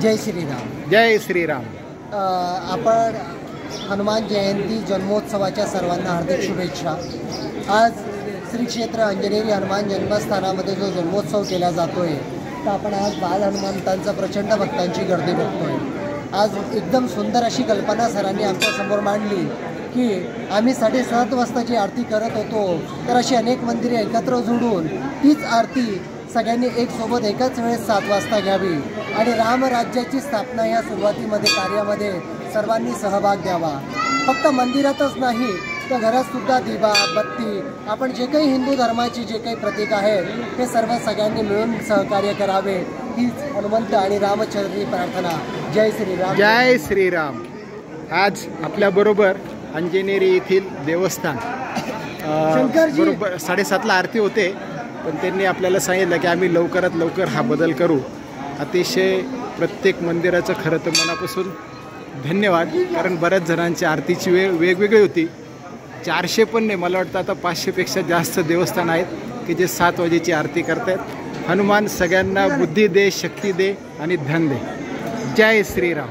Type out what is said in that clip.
जय श्रीराम. जय श्रीराम. आपण हनुमान जयंती जन्मोत्सवाच्या सर्वांना हार्दिक शुभेच्छा. आज श्री क्षेत्र अंजनेरी हनुमान जन्मस्थानामध्ये जो जन्मोत्सव केला जातोय, तर आपण आज बाल हनुमंतांचा प्रचंड भक्तांची गर्दी बघतोय. आज एकदम सुंदर अशी कल्पना सरांनी आमच्यासमोर मांडली की आम्ही 7:30 वाजताची आरती करत होतो, तर अशी अनेक मंदिरे एकत्र जोडून तीच आरती सगळ्यांनी एक सोबत एकाच वेळेस 7 वाजता घ्यावी आणि रामराज्याची स्थापना या सुरुवातीमध्ये कार्यामध्ये सर्वांनी सहभाग द्यावा. फक्त मंदिरातच नाही तर घरातसुद्धा दिवा बत्ती, आपण जे काही हिंदू धर्माची जे काही प्रतीक आहेत ते सर्व सगळ्यांनी मिळून सहकार्य करावे, हीच हनुमंत आणि रामचरणी प्रार्थना. जय श्रीराम. जय श्रीराम. आज आपल्याबरोबर अंजनेरी येथील देवस्थान बरोबर 7:30ला आरती होते, पण त्यांनी आपल्याला सांगितलं की आम्ही लवकरात लवकर हा बदल करू. अतिशय प्रत्येक मंदिराचं खरं तर मनापासून धन्यवाद, कारण बऱ्याच जणांची आरतीची वेळ वेगवेगळी होती. 400 पण नाही, मला वाटतं आता 500पेक्षा जास्त देवस्थान आहेत की जे 7 वाजेची आरती करतात. हनुमान सगळ्यांना बुद्धी दे, शक्ती दे आणि धन दे. जय श्रीराम.